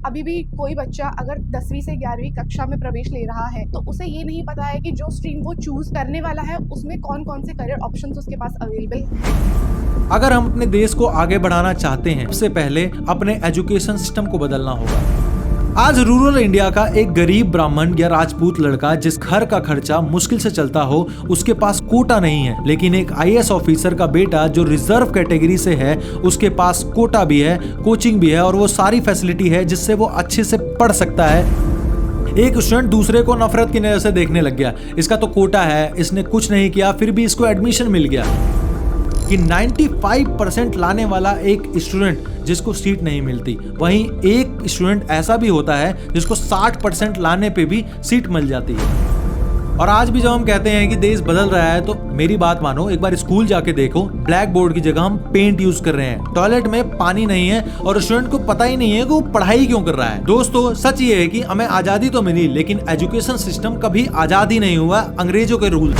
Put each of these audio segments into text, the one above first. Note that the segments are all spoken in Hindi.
अभी भी कोई बच्चा अगर 10वीं से 11वीं कक्षा में प्रवेश ले रहा है तो उसे ये नहीं पता है कि जो स्ट्रीम वो चूज करने वाला है उसमें कौन कौन से करियर ऑप्शंस उसके पास अवेलेबल। अगर हम अपने देश को आगे बढ़ाना चाहते हैं, सबसे पहले अपने एजुकेशन सिस्टम को बदलना होगा। आज रूरल इंडिया का एक गरीब ब्राह्मण या राजपूत लड़का जिस घर का खर्चा मुश्किल से चलता हो, उसके पास कोटा नहीं है, लेकिन एक आईएएस ऑफिसर का बेटा जो रिजर्व कैटेगरी से है, उसके पास कोटा भी है, कोचिंग भी है और वो सारी फैसिलिटी है जिससे वो अच्छे से पढ़ सकता है। एक स्टूडेंट दूसरे को नफरत की नजर से देखने लग गया, इसका तो कोटा है, इसने कुछ नहीं किया, फिर भी इसको एडमिशन मिल गया। कि 95% लाने वाला एक स्टूडेंट जिसको सीट नहीं मिलती, वहीं एक स्टूडेंट ऐसा भी होता है जिसको 60% लाने पे भी सीट मिल जाती है। और आज भी जब हम कहते हैं कि देश बदल रहा है, तो मेरी बात मानो, एक बार स्कूल जाके देखो, ब्लैक बोर्ड की जगह हम पेंट यूज कर रहे हैं, टॉयलेट में पानी नहीं है और स्टूडेंट को पता ही नहीं है कि वो पढ़ाई क्यों कर रहा है। दोस्तों, सच ये है कि हमें आजादी तो मिली, लेकिन एजुकेशन सिस्टम कभी आजाद ही नहीं हुआ अंग्रेजों के रूल।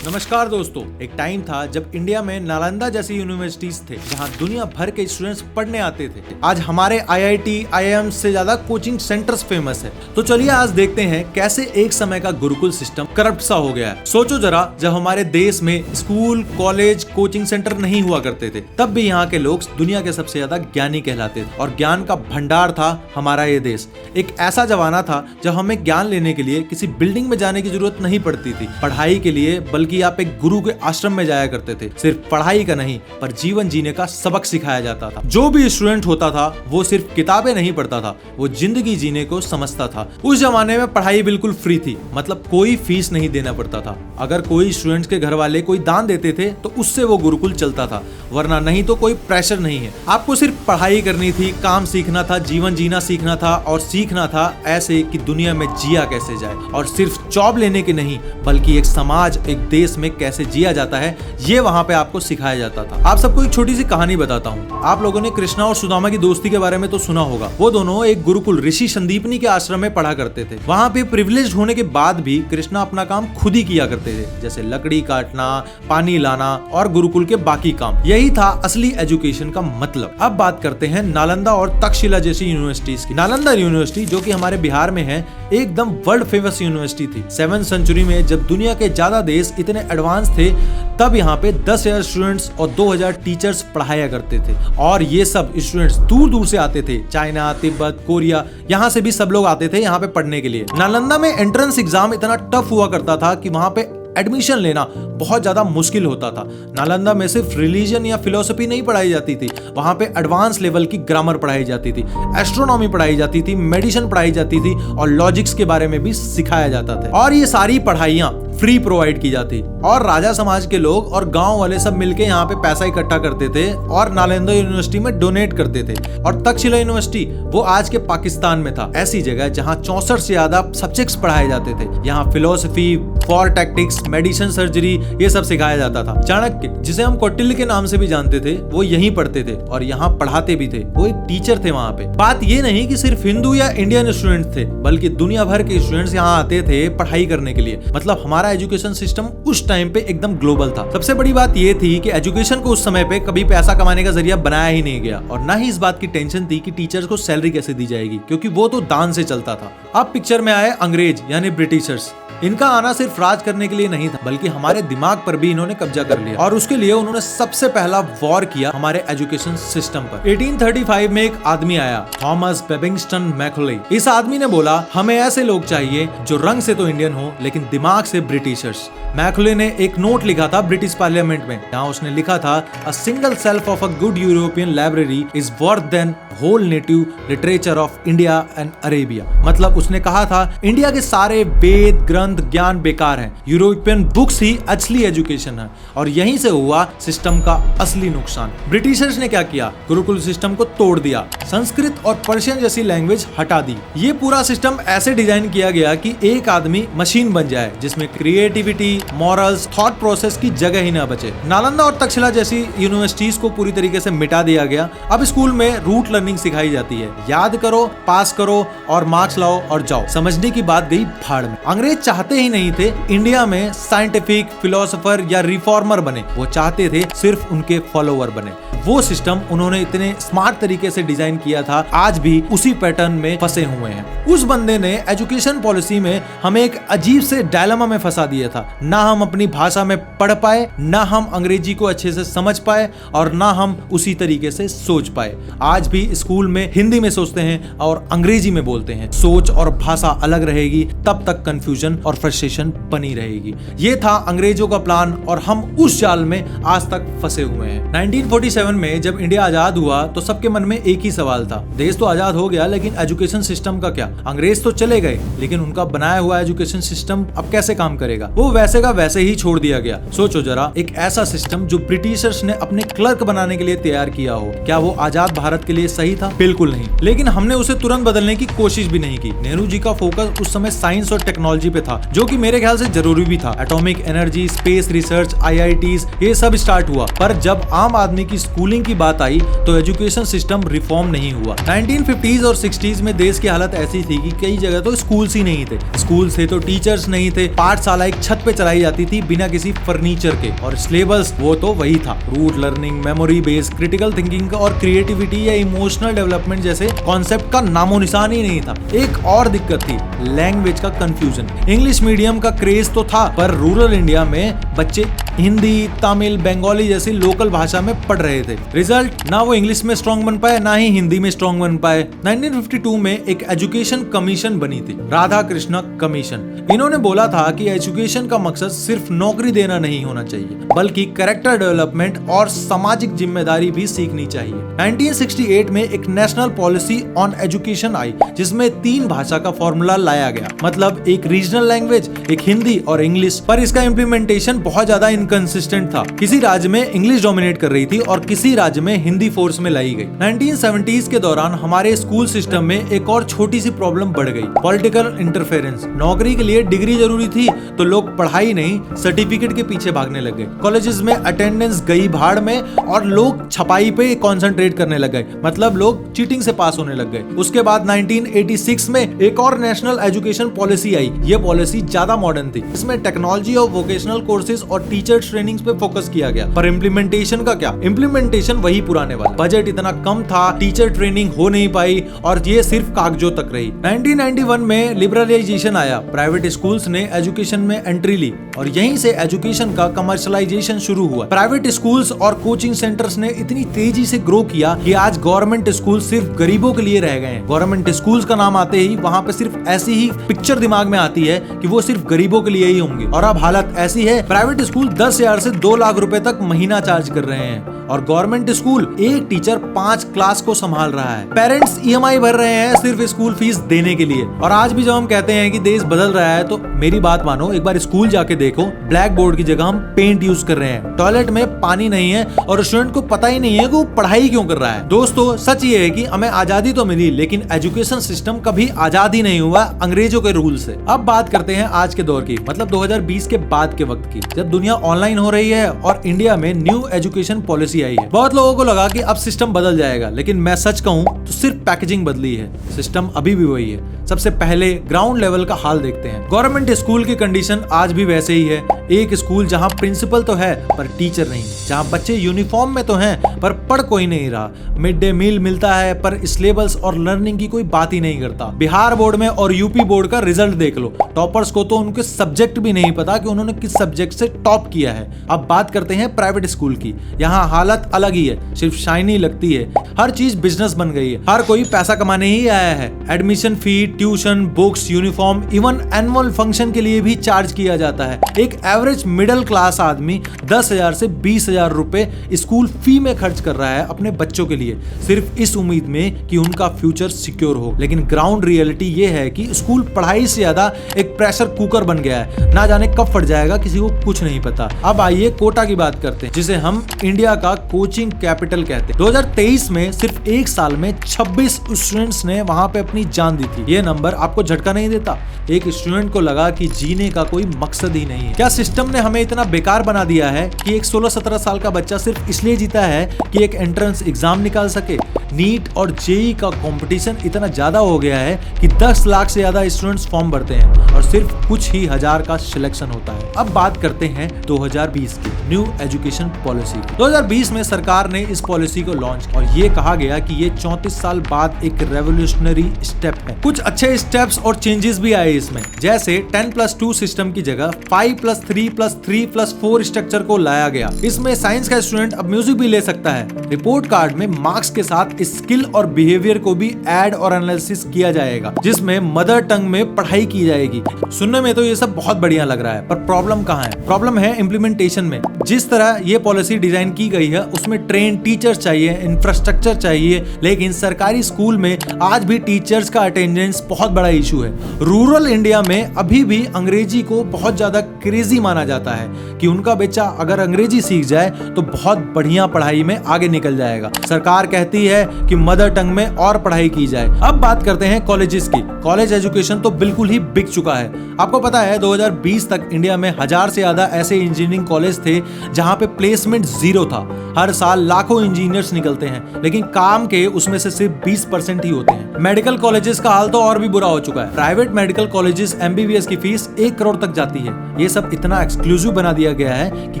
नमस्कार दोस्तों, एक टाइम था जब इंडिया में नालंदा जैसी यूनिवर्सिटीज थे जहां दुनिया भर के स्टूडेंट्स पढ़ने आते थे। आज हमारे आईआईटी, आईआईएम से ज्यादा कोचिंग सेंटर्स फेमस है। तो चलिए आज देखते हैं कैसे एक समय का गुरुकुल सिस्टम करप्ट सा हो गया है। सोचो जरा, जब हमारे देश में स्कूल, कॉलेज, कोचिंग सेंटर नहीं हुआ करते थे, तब भी यहाँ के लोग दुनिया के सबसे ज्यादा ज्ञानी कहलाते थे और ज्ञान का भंडार था हमारा ये देश। एक ऐसा जमाना था जब हमें ज्ञान लेने के लिए किसी बिल्डिंग में जाने की जरूरत नहीं पड़ती थी पढ़ाई के लिए, बल्कि आप एक गुरु के आश्रम में जाया करते थे। सिर्फ पढ़ाई का नहीं, पर जीवन जीने का सबक सिखाया जाता था। जो भी स्टूडेंट होता था वो सिर्फ किताबें नहीं पढ़ता था, वो जिंदगी जीने को समझता था। उस जमाने में पढ़ाई बिल्कुल फ्री थी, मतलब कोई फीस नहीं देना पड़ता था। अगर कोई स्टूडेंट्स के घर वाले कोई दान देते थे तो उससे वो गुरुकुल चलता था, वरना नहीं तो कोई प्रेशर नहीं है। आपको सिर्फ पढ़ाई करनी थी, काम सीखना था, जीवन जीना सीखना था और सीखना था ऐसे कि दुनिया में जिया कैसे जाए। और सिर्फ जॉब लेने के नहीं, बल्कि एक समाज, एक देश में कैसे जिया जाता है, ये वहां पे आपको सिखाया जाता था। आप सबको एक छोटी सी कहानी बताता हूँ। आप लोगों ने कृष्णा और सुदामा की दोस्ती के बारे में तो सुना होगा। वो दोनों एक गुरुकुल ऋषि संदीपनी के आश्रम में पढ़ा करते थे। वहां पे प्रिविलेज्ड होने के बाद भी कृष्णा अपना काम खुद ही किया करते थे, जैसे लकड़ी काटना, पानी लाना और गुरुकुल के बाकी काम। यही था असली एजुकेशन का मतलब। अब बात करते हैं नालंदा और तक्षशिला जैसी यूनिवर्सिटीज की। नालंदा यूनिवर्सिटी, जो कि हमारे बिहार में है, एकदम वर्ल्ड फेमस यूनिवर्सिटी थी। 7वीं सेंचुरी में जब दुनिया के ज्यादा देश इतने एडवांस थे, तब यहाँ पे 10,000 स्टूडेंट्स और 2,000 टीचर्स पढ़ाया करते थे। और ये सब स्टूडेंट्स दूर दूर से आते थे, चाइना, तिब्बत, कोरिया, यहाँ से भी सब लोग आते थे यहाँ पे पढ़ने के लिए। नालंदा में एंट्रेंस एग्जाम इतना टफ हुआ करता था कि वहां पे एडमिशन लेना बहुत ज्यादा मुश्किल होता था। नालंदा में सिर्फ रिलीजन या फिलोसफी नहीं पढ़ाई जाती थी, वहां पे एडवांस लेवल की ग्रामर पढ़ाई जाती थी, एस्ट्रोनॉमी पढ़ाई जाती थी, मेडिसिन पढ़ाई जाती थी और लॉजिक्स के बारे में भी सिखाया जाता था। और ये सारी पढ़ाइयाँ फ्री प्रोवाइड की जाती और राजा समाज के लोग और गांव वाले सब मिलके यहाँ पे पैसा इकट्ठा करते थे और नालंदा यूनिवर्सिटी में डोनेट करते थे। और तक्षशिला यूनिवर्सिटी वो आज के पाकिस्तान में था, ऐसी जगह जहाँ 64 से ज्यादा सब्जेक्ट्स पढ़ाए जाते थे। यहाँ philosophy, war tactics, medicine, surgery, ये सब सिखाया जाता था। चाणक्य, जिसे हम कौटिल्य के नाम से भी जानते थे, वो यहीं पढ़ते थे और यहाँ पढ़ाते भी थे। वो एक टीचर थे वहाँ पे। बात ये नहीं कि सिर्फ हिंदू या इंडियन स्टूडेंट थे, बल्कि दुनिया भर के स्टूडेंट्स यहाँ आते थे पढ़ाई करने के लिए। मतलब हमारा एजुकेशन सिस्टम उस टाइम पे एकदम ग्लोबल था। सबसे बड़ी बात ये थी कि एजुकेशन को उस समय पे कभी पैसा कमाने का जरिया बनाया ही नहीं गया और ना ही इस बात की टेंशन थी कि टीचर्स को सैलरी कैसे दी जाएगी, क्योंकि वो तो दान से चलता था। अब पिक्चर में आए अंग्रेज यानी ब्रिटिशर्स। इनका आना सिर्फ राज करने के लिए नहीं था, बल्कि हमारे दिमाग पर भी इन्होंने कब्जा कर लिया और उसके लिए उन्होंने सबसे पहला वॉर किया हमारे एजुकेशन सिस्टम पर। 1835 में एक आदमी आया, थॉमस बेबिंगस्टन मैकॉले। इस आदमी ने बोला, हमें ऐसे लोग चाहिए जो रंग से तो इंडियन हो लेकिन दिमाग से ब्रिटिशर्स। मैकॉले ने एक नोट लिखा था ब्रिटिश पार्लियामेंट में, जहाँ उसने लिखा था, a single self of a good European library is worth than whole native literature of India and Arabia. मतलब उसने कहा था, इंडिया के सारे वेद, ग्रंथ, ग्रंथ ज्ञान बेकार है, यूरोपियन बुक्स ही असली एजुकेशन है। और यहीं से हुआ सिस्टम का असली नुकसान। ब्रिटिशर्स ने क्या किया, गुरुकुल सिस्टम को तोड़ दिया, संस्कृत और पर्शियन जैसी लैंग्वेज हटा दी। ये पूरा सिस्टम ऐसे डिजाइन किया गया कि एक आदमी मशीन बन जाए जिसमें क्रिएटिविटी, मॉरल्स, थॉट प्रोसेस की जगह ही ना बचे। नालंदा और तक्षशिला जैसी यूनिवर्सिटीज को पूरी तरीके से मिटा दिया गया। अब स्कूल में रूट लर्निंग सिखाई जाती है, याद करो, पास करो और मार्क्स लाओ और जाओ। समझने की बात गई भाड़ में। अंग्रेज चाहते ही नहीं थे इंडिया में साइंटिफिक, फिलोसोफर या रिफॉर्मर बने, वो चाहते थे सिर्फ उनके फॉलोवर बने। वो सिस्टम उन्होंने इतने स्मार्ट तरीके से डिजाइन किया था, आज भी उसी पैटर्न में फंसे हुए हैं। उस बंदे ने एजुकेशन पॉलिसी में हमें एक अजीब से डायलेमा में फंसा दिया था। ना हम अपनी भाषा में पढ़ पाए, ना हम अंग्रेजी को अच्छे से समझ पाए और ना हम उसी तरीके से सोच पाए। आज भी स्कूल में हिंदी में सोचते हैं और अंग्रेजी में बोलते हैं। सोच और भाषा अलग रहेगी, तब तक कंफ्यूजन और फ्रस्ट्रेशन बनी रहेगी। ये था अंग्रेजों का प्लान और हम उस जाल में आज तक फंसे हुए हैं। 1947 में जब इंडिया आजाद हुआ तो सबके मन में एक ही सवाल था, देश तो आजाद हो गया लेकिन एजुकेशन सिस्टम का क्या? अंग्रेज तो चले गए लेकिन उनका बनाया हुआ एजुकेशन सिस्टम अब कैसे काम करेगा? वो वैसे का वैसे ही छोड़ दिया गया। सोचो जरा, एक ऐसा सिस्टम जो ब्रिटिशर्स ने अपने क्लर्क बनाने के लिए तैयार किया हो, क्या वो आजाद भारत के लिए सही था? बिल्कुल नहीं। लेकिन हमने उसे तुरंत बदलने की कोशिश भी नहीं की। नेहरू जी का फोकस उस समय साइंस और टेक्नोलॉजी पे था, जो कि मेरे ख्याल से जरूरी भी था। Atomic energy, space research, IITs ये सब स्टार्ट हुआ। पर जब आम आदमी की स्कूलिंग की बात आई तो एजुकेशन सिस्टम रिफॉर्म नहीं हुआ। 1950s और 60s में देश की हालत ऐसी थी कि कई जगह तो स्कूल्स ही नहीं थे। स्कूल्स थे तो टीचर्स नहीं थे। पाठशाला एक छत पे चलाई जाती थी बिना किसी फर्नीचर के, और सिलेबस वो तो वही था, rote learning, memory based, critical thinking और क्रिएटिविटी या इमोशनल डेवलपमेंट जैसे कॉन्सेप्ट का नामो निशान ही नहीं था। एक और दिक्कत थी, लैंग्वेज का कंफ्यूजन। इंग्लिश मीडियम का क्रेज तो था, पर रूरल इंडिया में बच्चे हिंदी, तमिल, बंगाली जैसी लोकल भाषा में पढ़ रहे थे। रिजल्ट, ना वो इंग्लिश में स्ट्रॉन्ग बन पाए, ना ही हिंदी में स्ट्रॉन्ग बन पाए। 1952 में एक एजुकेशन कमीशन बनी थी, राधा कृष्ण कमीशन। इन्होंने बोला था कि एजुकेशन का मकसद सिर्फ नौकरी देना नहीं होना चाहिए, बल्कि कैरेक्टर डेवलपमेंट और सामाजिक जिम्मेदारी भी सीखनी चाहिए। 1968 में एक national policy on education I, जिसमें 3 भाषा का फॉर्मूला लाया गया, मतलब एक रीजनल लैंग्वेज, एक हिंदी और इंग्लिश। पर इसका इम्प्लीमेंटेशन बहुत ज्यादा इनकंसिस्टेंट था। किसी राज्य में इंग्लिश डोमिनेट कर रही थी और किसी राज्य में हिंदी फोर्स में लाई गई। 1970s के दौरान हमारे स्कूल सिस्टम में एक और छोटी सी प्रॉब्लम बढ़ गई, पॉलिटिकल इंटरफेरेंस। नौकरी के लिए डिग्री जरूरी थी तो लोग पढ़ाई नहीं, सर्टिफिकेट के पीछे भागने लग गए। कॉलेजेस में अटेंडेंस गई भाड़ में और लोग छपाई पे कंसंट्रेट करने लग गए, मतलब लोग चीटिंग से पास होने लग गए। उसके बाद 1986 में एक और नेशनल एजुकेशन पॉलिसी आई। ये पॉलिसी ज्यादा मॉडर्न थी। इसमें टेक्नोलॉजी और वोकेशनल कोर्सेज और टीचर ट्रेनिंग्स पे फोकस किया गया। पर इम्प्लीमेंटेशन का क्या? इम्प्लीमेंटेशन वही पुराने वाला। बजट इतना कम था, टीचर ट्रेनिंग हो नहीं पाई और ये सिर्फ कागजों तक रही। 1991 में लिबरलाइजेशन आया, प्राइवेट स्कूल्स ने एजुकेशन में एंट्री ली और यहीं से एजुकेशन का कमर्शियलाइजेशन शुरू हुआ। प्राइवेट स्कूल्स और कोचिंग सेंटर्स ने इतनी तेजी से ग्रो किया कि आज गवर्नमेंट स्कूल सिर्फ गरीबों के लिए रह गए हैं। गवर्नमेंट स्कूल्स का नाम आते ही वहां पे सिर्फ ऐसी ही पिक्चर दिमाग में आती है कि वो सिर्फ गरीबों के लिए ही होंगे। और अब हालत ऐसी है, प्राइवेट स्कूल 10,000 से 2 लाख रुपए तक महीना चार्ज कर रहे हैं और गवर्नमेंट स्कूल एक टीचर 5 क्लास को संभाल रहा है। पेरेंट्स EMI भर रहे हैं सिर्फ स्कूल फीस देने के लिए। और आज भी जब हम कहते हैं कि देश बदल रहा है तो मेरी बात मानो, एक बार स्कूल जाके देखो, ब्लैक बोर्ड की जगह हम पेंट यूज कर रहे हैं, टॉयलेट में पानी नहीं है और स्टूडेंट को पता ही नहीं है कि वो पढ़ाई क्यों कर रहा है। दोस्तों, सच ये है कि हमें आजादी तो मिली लेकिन एजुकेशन सिस्टम कभी आजाद ही नहीं हुआ अंग्रेजों के रूल से। अब बात करते हैं आज के दौर की, मतलब 2020 के बाद के वक्त की, जब दुनिया ऑनलाइन हो रही है और इंडिया में न्यू एजुकेशन पॉलिसी आई है। बहुत लोगों को लगा कि अब सिस्टम बदल जाएगा, लेकिन मैं सच कहूं तो सिर्फ पैकेजिंग बदली है, सिस्टम अभी भी वही है। सबसे पहले ग्राउंड लेवल का हाल देखते हैं। गवर्नमेंट स्कूल की कंडीशन आज भी वैसे ही है। एक स्कूल जहां प्रिंसिपल तो है पर टीचर नहीं, जहां बच्चे यूनिफॉर्म में तो हैं पर पढ़ कोई नहीं रहा। मिड डे मील मिलता है पर सिलेबस और लर्निंग की कोई बात ही नहीं करता। बिहार बोर्ड में और यूपी बोर्ड का रिजल्ट देख लो, टॉपर्स को तो उनके सब्जेक्ट भी नहीं पता कि उन्होंने किस सब्जेक्ट से टॉप किया है। अब बात करते हैं प्राइवेट स्कूल की। यहाँ हालत अलग ही है, सिर्फ शाइनी लगती है। हर चीज बिजनेस बन गई है, हर कोई पैसा कमाने ही आया है। Admission fee, tuition, books, uniform, even annual function के लिए भी चार्ज किया जाता है। एक एवरेज मिडिल क्लास आदमी 10,000 से 20,000 रुपए स्कूल फी में खर्च कर रहा है अपने बच्चों के लिए, सिर्फ इस उम्मीद में कि उनका फ्यूचर सिक्योर हो। लेकिन ग्राउंड रियलिटी ये है कि स्कूल पढ़ाई से ज्यादा एक प्रेशर कुकर बन गया है, ना जाने कब फट जाएगा किसी को कुछ नहीं पता। अब आइए कोटा की बात करते हैं, जिसे हम इंडिया का कोचिंग कैपिटल कहते हैं। 2023 में सिर्फ एक साल में 26 स्टूडेंट्स ने वहां पे अपनी जान दी थी। ये नंबर आपको झटका नहीं देता? एक स्टूडेंट को लगा कि जीने का कोई मकसद ही नहीं है। क्या सिस्टम ने हमें इतना बेकार बना दिया है कि एक 16-17 साल का बच्चा सिर्फ इसलिए जीता है कि एक एंट्रेंस एग्जाम निकाल सके? नीट और जेई का कंपटीशन इतना ज्यादा हो गया है कि 10 लाख से ज्यादा स्टूडेंट्स फॉर्म भरते हैं और सिर्फ कुछ ही हजार का सिलेक्शन होता है। अब बात करते हैं 2020 की न्यू एजुकेशन पॉलिसी। 2020 में सरकार ने इस पॉलिसी को लॉन्च किया और ये कहा गया कि ये 34 साल बाद एक रेवोल्यूशनरी स्टेप है। कुछ अच्छे स्टेप्स और चेंजेस भी आए इसमें, जैसे 10+2 सिस्टम की जगह 5+3+3+4 स्ट्रक्चर को लाया गया। इसमें साइंस का स्टूडेंट अब म्यूजिक भी ले सकता है। रिपोर्ट कार्ड में मार्क्स के साथ स्किल और बिहेवियर को भी ऐड और एनालिसिस किया जाएगा, जिसमें मदर टंग में पढ़ाई की जाएगी। सुनने में तो ये सब बहुत बढ़िया लग रहा है, पर प्रॉब्लम कहाँ है? प्रॉब्लम है इम्प्लीमेंटेशन में। जिस तरह ये पॉलिसी डिजाइन की गई है उसमें ट्रेन टीचर चाहिए, इंफ्रास्ट्रक्चर चाहिए, लेकिन सरकारी स्कूल में आज भी टीचर्स का अटेंडेंस बहुत बड़ा इशू है। रूरल इंडिया में अभी भी अंग्रेजी को बहुत ज्यादा क्रेजी माना जाता है कि उनका बच्चा अगर अंग्रेजी सीख जाए तो बहुत बढ़िया पढ़ाई में आगे निकल जाएगा। सरकार कहती है कि मदर टंग में और पढ़ाई की जाए। अब बात करते हैं कॉलेजेस की। कॉलेज एजुकेशन तो बिल्कुल ही बिक चुका है। आपको पता है 2020 तक इंडिया में 1000 से ज्यादा ऐसे इंजीनियरिंग कॉलेज थे जहां पे प्लेसमेंट 0 था। हर साल लाखों इंजीनियर्स निकलते हैं, लेकिन काम के उसमें से सिर्फ 20% ही होते हैं। मेडिकल कॉलेजेस का हाल तो और भी बुरा हो चुका है। प्राइवेट मेडिकल कॉलेजेस MBBS की फीस 1 करोड़ तक जाती है। ये सब इतना एक्सक्लूसिव बना दिया गया है कि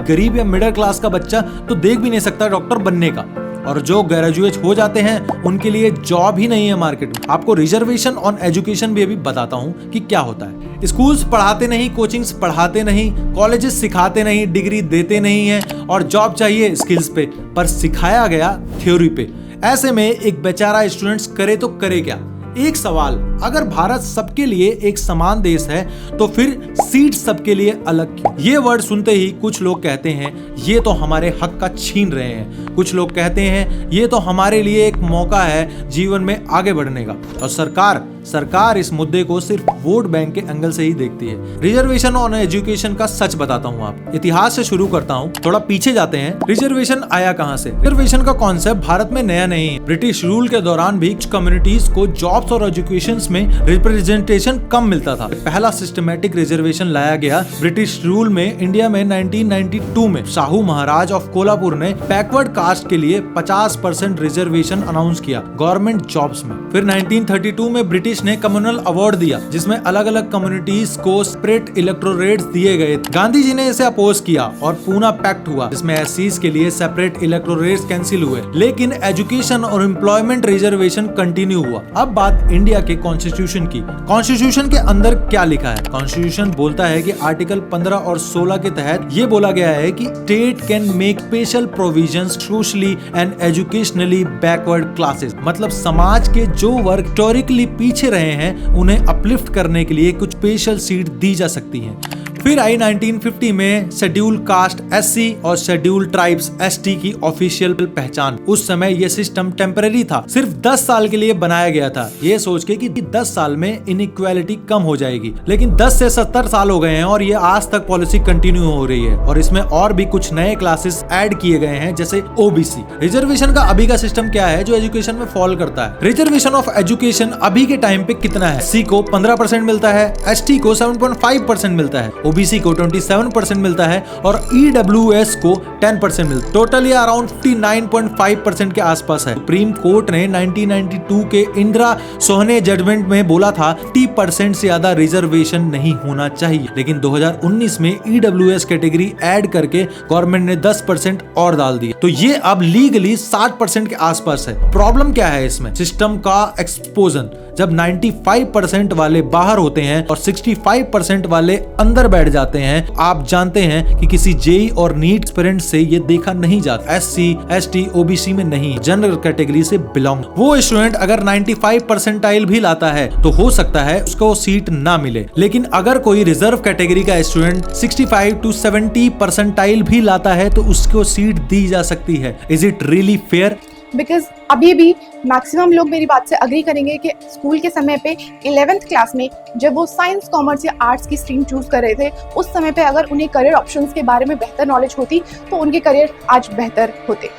गरीब या मिडिल क्लास का बच्चा तो देख भी नहीं सकता डॉक्टर बनने का, और जो ग्रेजुएट हो जाते हैं उनके लिए जॉब ही नहीं है मार्केट में। आपको रिजर्वेशन ऑन एजुकेशन भी अभी बताता हूं कि क्या होता है। स्कूल्स पढ़ाते नहीं, कोचिंग्स पढ़ाते नहीं, कॉलेजेस सिखाते नहीं, डिग्री देते नहीं है, और जॉब चाहिए स्किल्स पे, पर सिखाया गया थ्योरी पे। ऐसे में एक बेचारा स्टूडेंट्स करे तो करे क्या? एक सवाल, अगर भारत सबके लिए एक समान देश है तो फिर सीट सबके लिए अलग क्यों? ये वर्ड सुनते ही कुछ लोग कहते हैं ये तो हमारे हक का छीन रहे हैं। कुछ लोग कहते हैं ये तो हमारे लिए एक मौका है जीवन में आगे बढ़ने का। और सरकार इस मुद्दे को सिर्फ वोट बैंक के एंगल से ही देखती है। रिजर्वेशन ऑन एजुकेशन का सच बताता हूँ आप। इतिहास से शुरू करता हूँ, थोड़ा पीछे जाते हैं। रिजर्वेशन आया कहाँ से? रिजर्वेशन का कॉन्सेप्ट भारत में नया नहीं है। ब्रिटिश रूल के दौरान भी कम्युनिटीज को जॉब्स और एजुकेशन में रिप्रेजेंटेशन कम मिलता था। पहला सिस्टमैटिक रिजर्वेशन लाया गया ब्रिटिश रूल में इंडिया में 1992 में। शाहू महाराज ऑफ कोल्हापुर ने बैकवर्ड कास्ट के लिए 50% रिजर्वेशन अनाउंस किया गवर्नमेंट जॉब्स में। फिर 1932 में ब्रिटिश ने कम्युनल अवार्ड दिया, जिसमें अलग अलग कम्युनिटीज को सेपरेट इलेक्टोरेट्स दिए गए। गांधी जी ने इसे अपोज किया और पूना पैक्ट हुआ, जिसमें एससीज के लिए सेपरेट इलेक्टोरेट्स कैंसिल हुए, लेकिन एजुकेशन और एम्प्लॉयमेंट रिजर्वेशन कंटिन्यू हुआ। अब बात इंडिया के कॉन्स्टिट्यूशन की। कॉन्स्टिट्यूशन के अंदर क्या लिखा है? कॉन्स्टिट्यूशन बोलता है कि आर्टिकल 15 और 16 के तहत ये बोला गया है कि state can make special provisions socially and educationally backward classes. मतलब समाज के जो वर्ग हिस्टोरिकली पीछे रहे हैं उन्हें अपलिफ्ट करने के लिए कुछ स्पेशल सीट दी जा सकती हैं। फिर आई 1950 में शेड्यूल कास्ट SC और शेड्यूल ट्राइब्स ST की ऑफिशियल पहचान। उस समय यह सिस्टम टेम्पररी था, सिर्फ 10 साल के लिए बनाया गया था, ये सोच के कि 10 साल में इनइक्वालिटी कम हो जाएगी। लेकिन 10 से 70 साल हो गए हैं और ये आज तक पॉलिसी कंटिन्यू हो रही है, और इसमें और भी कुछ नए क्लासेस ऐड किए गए हैं, जैसे OBC। रिजर्वेशन का अभी का सिस्टम क्या है जो एजुकेशन में फॉल करता है? रिजर्वेशन ऑफ एजुकेशन अभी के टाइम पे कितना है? SC को 15% मिलता है, ST को 7.5% मिलता है, OBC को 27% मिलता है और EWS को 10% मिलता है। टोटल ये अराउंड 59.5% के आसपास है। सुप्रीम कोर्ट ने 1992 के इंदिरा सोहने जजमेंट में बोला था 30% से ज्यादा रिजर्वेशन नहीं होना चाहिए, लेकिन 2019 में EWS कैटेगरी ऐड करके गवर्नमेंट ने 10% और डाल दिया, तो ये अब लीगली 60% के आसपास है। प्रॉब्लम क्या है इसमें? सिस्टम का एक्सपोजन। जब 95% वाले बाहर होते हैं और 65% वाले अंदर बैठ जाते हैं। आप जानते हैं कि किसी जेई और नीट एस्पिरेंट से ये देखा नहीं जाता। SC, ST, OBC में नहीं, जनरल कैटेगरी से बिलोंग। वो स्टूडेंट अगर 95 परसेंटाइल भी लाता है तो हो सकता है उसको सीट ना मिले, लेकिन अगर कोई रिजर्व कैटेगरी का स्टूडेंट 65 to 70 परसेंटाइल भी लाता है तो उसको सीट दी जा सकती है। Is it really fair? Because अभी भी मैक्सिमम लोग मेरी बात से अग्री करेंगे कि स्कूल के समय पे 11th क्लास में जब वो साइंस, कॉमर्स या आर्ट्स की स्ट्रीम चूज कर रहे थे, उस समय पे अगर उन्हें करियर ऑप्शंस के बारे में बेहतर नॉलेज होती तो उनके करियर आज बेहतर होते।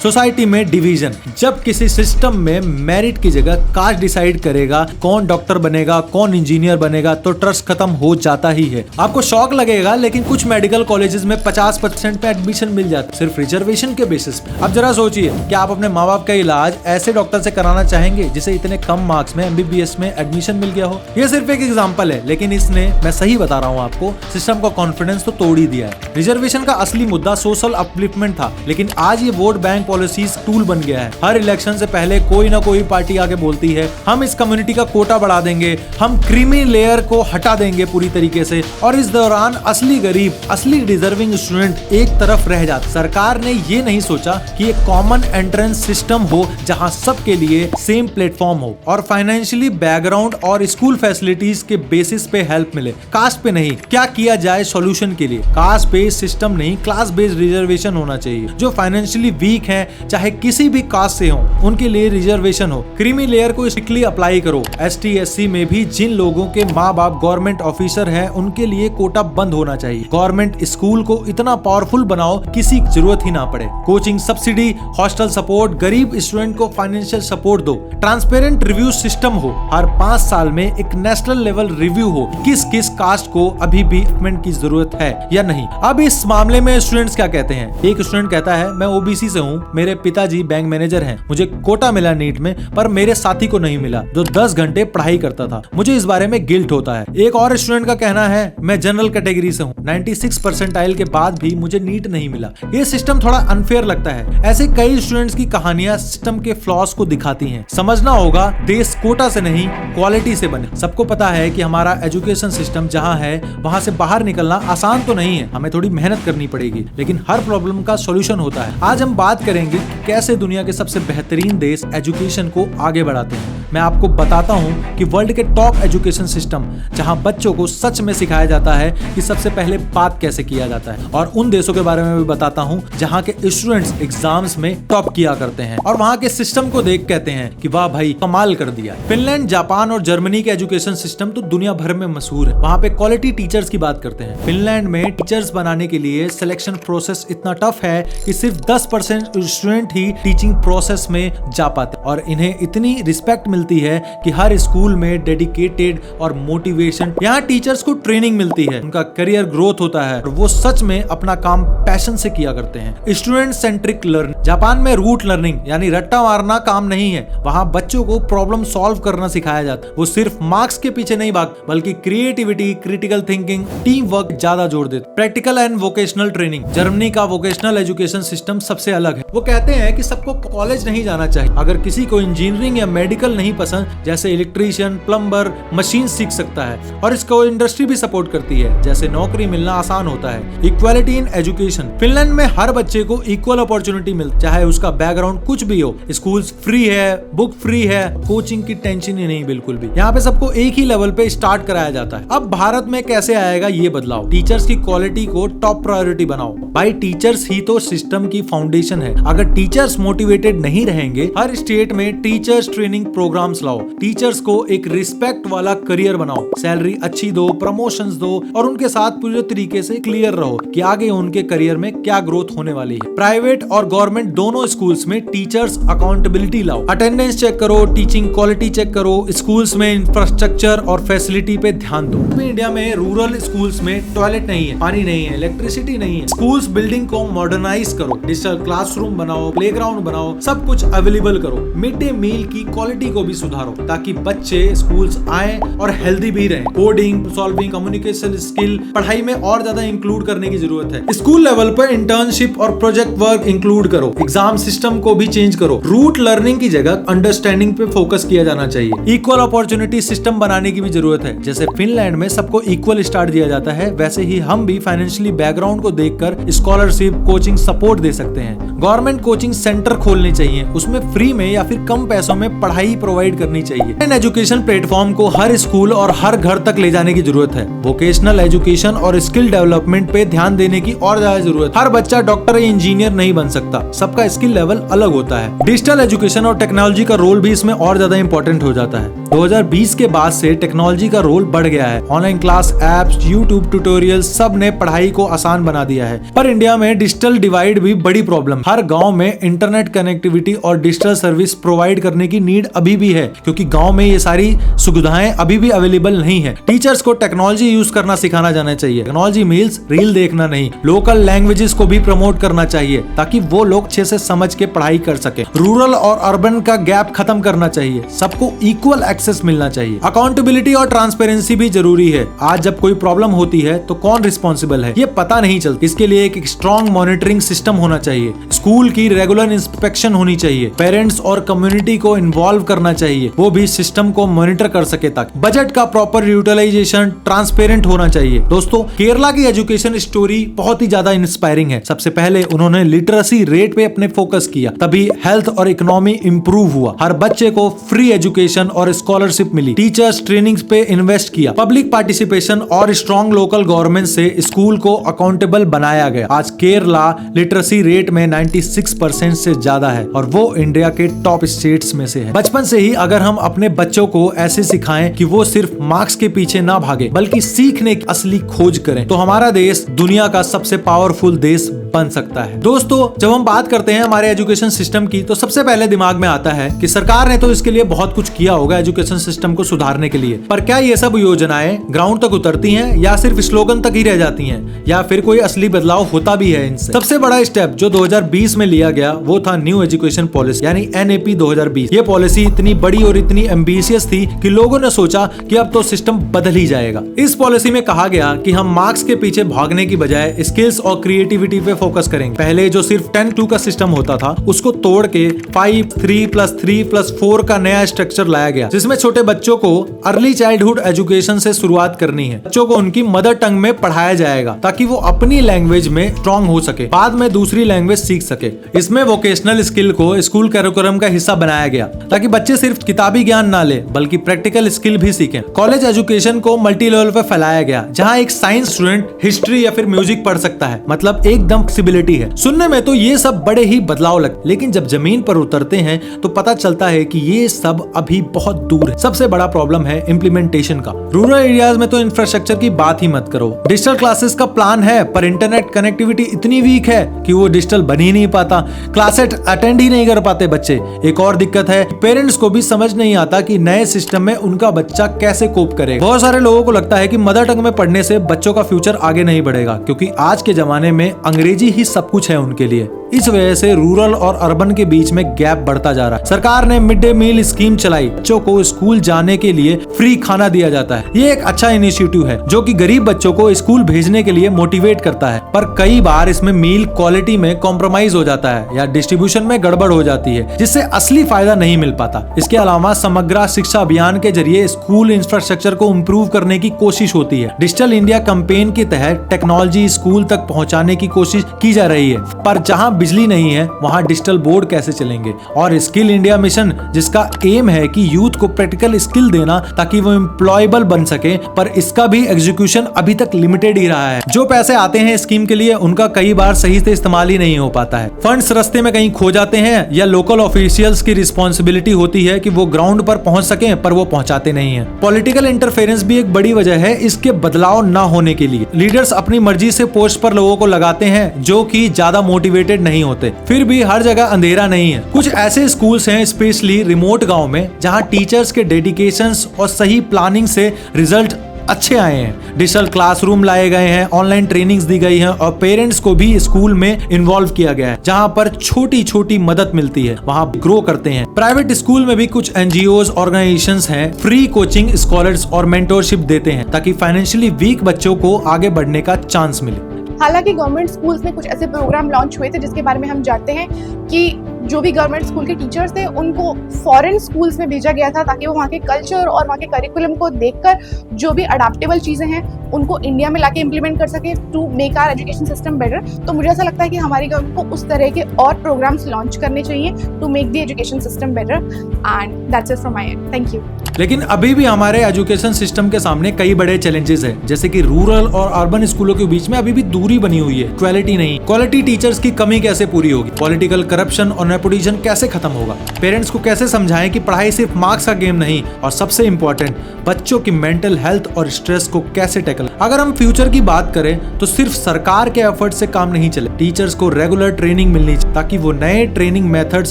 सोसाइटी में डिवीजन, जब किसी सिस्टम में मेरिट की जगह कास्ट डिसाइड करेगा कौन डॉक्टर बनेगा, कौन इंजीनियर बनेगा, तो ट्रस्ट खत्म हो जाता ही है। आपको शॉक लगेगा, लेकिन कुछ मेडिकल कॉलेजेस में 50% पे एडमिशन मिल जाता है सिर्फ रिजर्वेशन के बेसिस पे। अब जरा सोचिए कि आप अपने माँ बाप का इलाज ऐसे डॉक्टर से कराना चाहेंगे जिसे इतने कम मार्क्स में MBBS में एडमिशन मिल गया हो। ये सिर्फ एक एग्जाम्पल है, लेकिन इसने, मैं सही बता रहा हूँ आपको, सिस्टम का कॉन्फिडेंस तो तोड़ ही दिया है। रिजर्वेशन का असली मुद्दा सोशल अपलिफ्टमेंट था, लेकिन आज ये वोट बैंक पॉलिसीज टूल बन गया है। हर इलेक्शन से पहले कोई ना कोई पार्टी आके बोलती है हम इस कम्युनिटी का कोटा बढ़ा देंगे, हम क्रीमी लेयर को हटा देंगे पूरी तरीके से, और इस दौरान असली गरीब, असली डिजर्विंग स्टूडेंट एक तरफ रह जाते। सरकार ने ये नहीं सोचा कि एक कॉमन एंट्रेंस सिस्टम हो जहां सबके लिए सेम प्लेटफॉर्म हो और फाइनेंशियली बैकग्राउंड और स्कूल फैसिलिटीज के बेसिस पे हेल्प मिले, कास्ट पे नहीं। क्या किया जाए सॉल्यूशन के लिए? कास्ट बेस्ड सिस्टम नहीं, क्लास बेस्ड रिजर्वेशन होना चाहिए। जो फाइनेंशियली वीक है, चाहे किसी भी कास्ट से हो, उनके लिए रिजर्वेशन हो। क्रीमी लेयर को स्ट्रिक्टली अप्लाई करो। ST, SC में भी जिन लोगों के माँ बाप गवर्नमेंट ऑफिसर हैं, उनके लिए कोटा बंद होना चाहिए। गवर्नमेंट स्कूल को इतना पावरफुल बनाओ किसी की जरूरत ही ना पड़े। कोचिंग सब्सिडी, हॉस्टल सपोर्ट, गरीब स्टूडेंट को फाइनेंशियल सपोर्ट दो। ट्रांसपेरेंट रिव्यू सिस्टम हो, हर 5 साल में एक नेशनल लेवल रिव्यू हो, किस किस कास्ट को अभी भी अपमेंट की जरूरत है या नहीं। अब इस मामले में स्टूडेंट्स क्या कहते हैं? एक स्टूडेंट कहता है मैं OBC से हूँ, मेरे पिताजी बैंक मैनेजर हैं, मुझे कोटा मिला नीट में, पर मेरे साथी को नहीं मिला जो 10 घंटे पढ़ाई करता था, मुझे इस बारे में गिल्ट होता है। एक और स्टूडेंट का कहना है मैं जनरल कैटेगरी से हूँ, 96 परसेंटाइल के बाद भी मुझे नीट नहीं मिला। ये सिस्टम थोड़ा अनफेयर लगता है। ऐसे कई स्टूडेंट्स की कहानियां सिस्टम के फ्लॉज को दिखाती हैं। समझना होगा देश कोटा से नहीं क्वालिटी से बने। सबको पता है कि हमारा एजुकेशन सिस्टम जहाँ है वहां से बाहर निकलना आसान तो नहीं है, हमें थोड़ी मेहनत करनी पड़ेगी, लेकिन हर प्रॉब्लम का सॉल्यूशन होता है। आज हम बात करेंगे कैसे दुनिया के सबसे बेहतरीन देश एजुकेशन को आगे बढ़ाते हैं। मैं आपको बताता हूं कि वर्ल्ड के टॉप एजुकेशन सिस्टम जहां बच्चों को सच में सिखाया जाता है कि सबसे पहले बात कैसे किया जाता है, और उन देशों के बारे में भी बताता हूं जहां के स्टूडेंट्स एग्जाम्स में टॉप किया करते हैं और वहां के सिस्टम को देख कहते हैं कि वाह भाई कमाल कर दिया। फिनलैंड, जापान और जर्मनी के एजुकेशन सिस्टम तो दुनिया भर में मशहूर है। वहां पे क्वालिटी टीचर्स की बात करते हैं। फिनलैंड में टीचर्स बनाने के लिए सिलेक्शन प्रोसेस इतना टफ है कि सिर्फ 10% स्टूडेंट ही टीचिंग प्रोसेस में जा पाते, और इन्हें इतनी रिस्पेक्ट मिलती है कि हर स्कूल में डेडिकेटेड और मोटिवेशन, यहाँ टीचर्स को ट्रेनिंग मिलती है, उनका करियर ग्रोथ होता है और वो सच में अपना काम पैशन से किया करते हैं। स्टूडेंट सेंट्रिक लर्निंग, जापान में रूट लर्निंग यानी रट्टा मारना काम नहीं है, वहाँ बच्चों को प्रॉब्लम सॉल्व करना सिखाया जाता है। वो सिर्फ मार्क्स के पीछे नहीं भाग, बल्कि creativity, critical thinking, team work ज्यादा जोर देते। Practical and vocational training, Germany का वोकेशनल एजुकेशन सिस्टम सबसे अलग है। वो कहते हैं कि सबको कॉलेज नहीं जाना चाहिए, अगर किसी को इंजीनियरिंग या मेडिकल नहीं पसंद, जैसे इलेक्ट्रीशियन, प्लम्बर, मशीन सीख सकता है, और इसको इंडस्ट्री भी सपोर्ट करती है, जैसे नौकरी मिलना आसान होता है। इक्वालिटी इन एजुकेशन, फिनलैंड में हर बच्चे को इक्वल अपॉर्चुनिटी मिलती, चाहे उसका बैकग्राउंड कुछ भी हो। स्कूल्स फ्री है, बुक फ्री है, कोचिंग की टेंशन ही नहीं बिल्कुल भी। यहाँ पे सबको एक ही लेवल पे स्टार्ट कराया जाता है। अब भारत में कैसे आएगा ये बदलाव? टीचर्स की क्वालिटी को टॉप प्रायोरिटी बनाओ। भाई टीचर्स ही तो सिस्टम की फाउंडेशन है। अगर टीचर्स मोटिवेटेड नहीं रहेंगे, हर स्टेट में टीचर्स ट्रेनिंग प्रोग्राम्स लाओ, टीचर्स को एक रिस्पेक्ट वाला करियर बनाओ, सैलरी अच्छी दो, प्रमोशंस दो, और उनके साथ पूरे तरीके से क्लियर रहो कि आगे उनके करियर में क्या ग्रोथ होने वाली है। प्राइवेट और गवर्नमेंट दोनों स्कूल्स में टीचर्स अकाउंटेबिलिटी लाओ, अटेंडेंस चेक करो, टीचिंग क्वालिटी चेक करो, स्कूल्स में इंफ्रास्ट्रक्चर और फैसिलिटी पे ध्यान दो। इंडिया में रूरल स्कूल्स में टॉयलेट नहीं है, पानी नहीं है, इलेक्ट्रिसिटी नहीं है। स्कूल्स बिल्डिंग को मॉडर्नाइज करो, डिजिटल क्लासरूम क्लासरूम बनाओ, प्लेग्राउंड बनाओ, सब कुछ अवेलेबल करो। मिड डे मील की क्वालिटी को भी सुधारो ताकि बच्चे स्कूल्स आए और हेल्दी भी रहें। कोडिंग, सॉल्विंग, कम्युनिकेशन स्किल पढ़ाई में और ज्यादा इंक्लूड करने की जरूरत है। स्कूल लेवल पर इंटर्नशिप और प्रोजेक्ट वर्क इंक्लूड करो। एग्जाम सिस्टम को भी चेंज करो। रूट लर्निंग की जगह अंडरस्टैंडिंग पे फोकस किया जाना चाहिए। इक्वल अपॉर्चुनिटी सिस्टम बनाने की भी जरूरत है। जैसे फिनलैंड में सबको इक्वल स्टार्ट दिया जाता है, वैसे ही हम भी फाइनेंशियली बैकग्राउंड को देखकर स्कॉलरशिप, कोचिंग सपोर्ट दे सकते हैं। गवर्नमेंट कोचिंग सेंटर खोलने चाहिए, उसमें फ्री में या फिर कम पैसों में पढ़ाई प्रोवाइड करनी चाहिए। एजुकेशन प्लेटफॉर्म को हर स्कूल और हर घर तक ले जाने की जरूरत है। वोकेशनल एजुकेशन और स्किल डेवलपमेंट पे ध्यान देने की और ज्यादा जरूरत है। हर बच्चा डॉक्टर या इंजीनियर नहीं बन सकता, सबका स्किल लेवल अलग होता है। डिजिटल एजुकेशन और टेक्नोलॉजी का रोल भी इसमें और ज्यादा इंपॉर्टेंट हो जाता है। 2020 के बाद से टेक्नोलॉजी का रोल बढ़ गया है। Online class, apps, YouTube tutorial सब ने पढ़ाई को आसान बना दिया है। पर इंडिया में डिजिटल डिवाइड भी बड़ी प्रॉब्लम। हर गांव में इंटरनेट कनेक्टिविटी और डिजिटल सर्विस प्रोवाइड करने की नीड अभी भी है, क्योंकि गांव में ये सारी सुविधाएं अभी भी अवेलेबल नहीं है। टीचर्स को टेक्नोलॉजी यूज करना सिखाना जाना चाहिए। टेक्नोलॉजी मीन्स रील देखना नहीं। लोकल लैंग्वेजेस को भी प्रमोट करना चाहिए ताकि वो लोग अच्छे से समझ के पढ़ाई कर सके। रूरल और अर्बन का गैप खत्म करना चाहिए। सबको इक्वल एक्सेस मिलना चाहिए। अकाउंटेबिलिटी और ट्रांसपेरेंसी भी जरूरी है। आज जब कोई प्रॉब्लम होती है तो कौन रिस्पॉन्सिबल है ये पता नहीं चलता। इसके लिए एक स्ट्रॉन्ग मॉनिटरिंग सिस्टम होना चाहिए। स्कूल की रेगुलर इंस्पेक्शन होनी चाहिए। पेरेंट्स और कम्युनिटी को इन्वॉल्व करना चाहिए, वो भी सिस्टम को मॉनिटर कर सके तक। बजट का प्रॉपर यूटिलाइजेशन ट्रांसपेरेंट होना चाहिए। दोस्तों, केरला की एजुकेशन स्टोरी बहुत ही ज्यादा इंस्पायरिंग है। सबसे पहले उन्होंने लिटरेसी रेट पे अपने फोकस किया, तभी हेल्थ और इकोनॉमी इंप्रूव हुआ। हर बच्चे को फ्री एजुकेशन और स्कॉलरशिप मिली। टीचर्स ट्रेनिंग्स पे इन्वेस्ट किया। पब्लिक पार्टिसिपेशन और स्ट्रॉन्ग लोकल गवर्नमेंट से स्कूल को अकाउंटेबल बनाया गया। आज केरला लिटरेसी रेट में 96% से ज्यादा है और वो इंडिया के टॉप स्टेट्स में से है। बचपन से ही अगर हम अपने बच्चों को ऐसे सिखाएं कि वो सिर्फ मार्क्स के पीछे ना भागे बल्कि सीखने की असली खोज करें, तो हमारा देश दुनिया का सबसे पावरफुल देश बन सकता है। दोस्तों, जब हम बात करते हैं हमारे एजुकेशन सिस्टम की, तो सबसे पहले दिमाग में आता है कि सरकार ने तो इसके लिए बहुत कुछ किया होगा एजुकेशन सिस्टम को सुधारने के लिए, पर क्या ये सब योजनाएं ग्राउंड तक उतरती हैं या सिर्फ स्लोगन तक ही रह जाती हैं, या फिर कोई असली बदलाव होता भी है इनसे? सबसे बड़ा स्टेप जो 2020 में लिया गया वो था न्यू एजुकेशन पॉलिसी यानी NAP 2020। ये पॉलिसी इतनी बड़ी और इतनी एम्बिशियस थी कि लोगों ने सोचा कि अब तो सिस्टम बदल ही जाएगा। इस पॉलिसी में कहा गया कि हम मार्क्स के पीछे भागने की बजाय स्किल्स और क्रिएटिविटी पे फोकस करेंगे। पहले जो सिर्फ 10-2 का सिस्टम होता था उसको तोड़ के 5-3+3+4 का नया स्ट्रक्चर लाया गया, जिसमें छोटे बच्चों को अर्ली चाइल्डहुड एजुकेशन से शुरुआत करनी है। बच्चों को उनकी मदर टंग में पढ़ाया जाएगा ताकि वो अपनी लैंग्वेज में स्ट्रॉन्ग हो सके, बाद में दूसरी लैंग्वेज सीख सके। इसमें वोकेशनल स्किल को स्कूल करिकुलम का हिस्सा बनाया गया ताकि बच्चे सिर्फ किताबी ज्ञान ना ले बल्कि प्रैक्टिकल स्किल भी सीखें। कॉलेज एजुकेशन को मल्टी लेवल पे फैलाया गया, जहां एक साइंस स्टूडेंट हिस्ट्री या फिर म्यूजिक पढ़ सकता है। मतलब एकदम फ्लेक्सिबिलिटी है। सुनने में तो ये सब बड़े ही बदलाव लगते, लेकिन जब जमीन पर उतरते हैं तो पता चलता है कि ये सब अभी बहुत दूर है। सबसे बड़ा प्रॉब्लम है इम्प्लीमेंटेशन का। रूरल एरियाज में तो इंफ्रास्ट्रक्चर की बात ही मत करो। डिजिटल क्लासेस का प्लान है पर इंटरनेट कनेक्टिविटी इतनी वीक है कि वो डिजिटल बन ही नहीं पाता। क्लासेस अटेंड ही नहीं कर पाते बच्चे। एक और दिक्कत है, पेरेंट्स को भी समझ नहीं आता कि नए सिस्टम में उनका बच्चा कैसे कोप करेगा। बहुत सारे लोगों को लगता है कि मदर टंग में पढ़ने से बच्चों का फ्यूचर आगे नहीं बढ़ेगा, क्योंकि आज के जमाने में अंग्रेजी ही सब कुछ है उनके लिए। इस वजह से रूरल और अर्बन के बीच में गैप बढ़ता जा रहा है। सरकार ने मिड डे मील स्कीम चलाई, बच्चों को स्कूल जाने के लिए फ्री खाना दिया जाता है। ये एक अच्छा इनिशिएटिव है जो कि गरीब बच्चों को स्कूल भेजने के लिए मोटिवेट करता है, पर कई बार इसमें मील क्वालिटी में कॉम्प्रोमाइज हो जाता है या डिस्ट्रीब्यूशन में गड़बड़ हो जाती है, जिससे असली फायदा नहीं मिल पाता। इसके अलावा समग्र शिक्षा अभियान के जरिए स्कूल इंफ्रास्ट्रक्चर को इम्प्रूव करने की कोशिश होती है। डिजिटल इंडिया कैंपेन के तहत टेक्नोलॉजी स्कूल तक पहुंचाने की कोशिश की जा रही है, पर जहां बिजली नहीं है वहां डिजिटल बोर्ड कैसे चलेंगे? और स्किल इंडिया मिशन, जिसका एम है कि यूथ को प्रैक्टिकल स्किल देना ताकि वो एम्प्लॉयबल बन सके, पर इसका भी एग्जीक्यूशन अभी तक लिमिटेड ही रहा है। जो पैसे आते हैं स्कीम के लिए उनका कई बार सही से इस्तेमाल ही नहीं हो पाता है। फंड्स रास्ते में कहीं खो जाते हैं या लोकल ऑफिशियल्स की रिस्पॉन्सिबिलिटी होती है कि वो ग्राउंड पर पहुंच सके, पर वो पहुंचाते नहीं है। पॉलिटिकल इंटरफेरेंस भी एक बड़ी वजह है इसके बदलाव न होने के लिए। लीडर्स अपनी मर्जी से पोस्ट पर लोगों को लगाते हैं जो कि ज्यादा मोटिवेटेड नहीं होते। फिर भी हर जगह अंधेरा नहीं है। कुछ ऐसे स्कूल्स हैं स्पेशली रिमोट गांव में जहां टीचर्स के डेडिकेशंस और सही प्लानिंग से रिजल्ट अच्छे आए हैं। डिजिटल क्लासरूम लाए गए हैं, ऑनलाइन ट्रेनिंग्स दी गई हैं और पेरेंट्स को भी स्कूल में इन्वॉल्व किया गया है। जहां पर छोटी छोटी मदद मिलती है वहां ग्रो करते हैं। प्राइवेट स्कूल में भी कुछ एनजीओज ऑर्गेनाइजेशंस हैं, फ्री कोचिंग, स्कॉलर्स और मेंटोरशिप देते हैं ताकि फाइनेंशियली वीक बच्चों को आगे बढ़ने का चांस मिले। हालांकि गवर्नमेंट स्कूल्स में कुछ ऐसे प्रोग्राम लॉन्च हुए थे जिसके बारे में हम जानते हैं कि जो भी गवर्नमेंट स्कूल के टीचर्स थे उनको फॉरेन स्कूल्स में भेजा गया था ताकि वो वहाँ के कल्चर और वहाँ के करिकुलम को देखकर जो भी अडाप्टेबल चीज़ें हैं उनको इंडिया में लाके इम्प्लीमेंट कर सके to make our education system better. तो मुझे ऐसा लगता है कि हमारी गवर्नमेंट को उस तरह के और प्रोग्राम्स लॉन्च करने चाहिए to make the education system better and that's it from my end. Thank you. लेकिन अभी भी हमारे एजुकेशन सिस्टम के सामने कई बड़े चैलेंजेस हैं, जैसे कि रूरल और अर्बन स्कूलों के बीच में अभी भी दूरी बनी हुई है, क्वालिटी नहीं। क्वालिटी टीचर्स की कमी कैसे पूरी होगी? पॉलिटिकल करप्शन और नेपोटिज्म कैसे खत्म होगा? पेरेंट्स को कैसे समझाएं कि पढ़ाई सिर्फ मार्क्स का गेम नहीं, और सबसे इंपॉर्टेंट बच्चों की मेंटल हेल्थ और स्ट्रेस को कैसे टैकल। अगर हम फ्यूचर की बात करें तो सिर्फ सरकार के एफर्ट से काम नहीं चले। टीचर्स को रेगुलर ट्रेनिंग मिलनी चाहिए ताकि वो नए ट्रेनिंग मेथड्स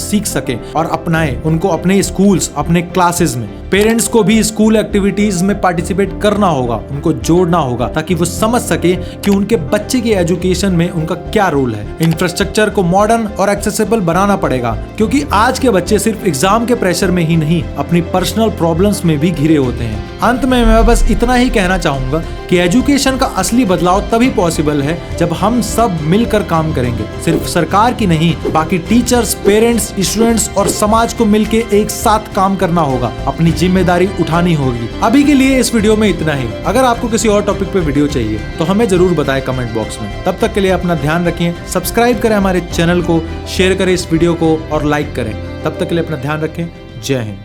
सीख सकें और अपनाएं उनको अपने स्कूल्स, अपने क्लासेस में। पेरेंट्स को भी स्कूल एक्टिविटीज में पार्टिसिपेट करना होगा, उनको जोड़ना होगा ताकि वो समझ सके कि उनके बच्चे की एजुकेशन में उनका क्या रोल है। इंफ्रास्ट्रक्चर को मॉडर्न और एक्सेसिबल बनाना पड़ेगा क्योंकि आज के बच्चे सिर्फ एग्जाम के प्रेशर में ही नहीं, अपनी पर्सनल प्रॉब्लम्स में भी घिरे होते हैं। अंत में मैं बस इतना ही कहना चाहूंगा कि एजुकेशन का असली बदलाव तभी पॉसिबल है जब हम सब मिलकर काम करेंगे। सिर्फ सरकार की नहीं, बाकी टीचर्स, पेरेंट्स, स्टूडेंट्स और समाज को मिलकर एक साथ काम करना होगा, अपनी जिम्मेदारी उठानी होगी। अभी के लिए इस वीडियो में इतना ही। अगर आपको किसी और टॉपिक पे वीडियो चाहिए तो हमें जरूर बताएं कमेंट बॉक्स में। तब तक के लिए अपना ध्यान रखें, सब्सक्राइब करें हमारे चैनल को, शेयर करें इस वीडियो को और लाइक करें। तब तक के लिए अपना ध्यान रखें। जय हिंद।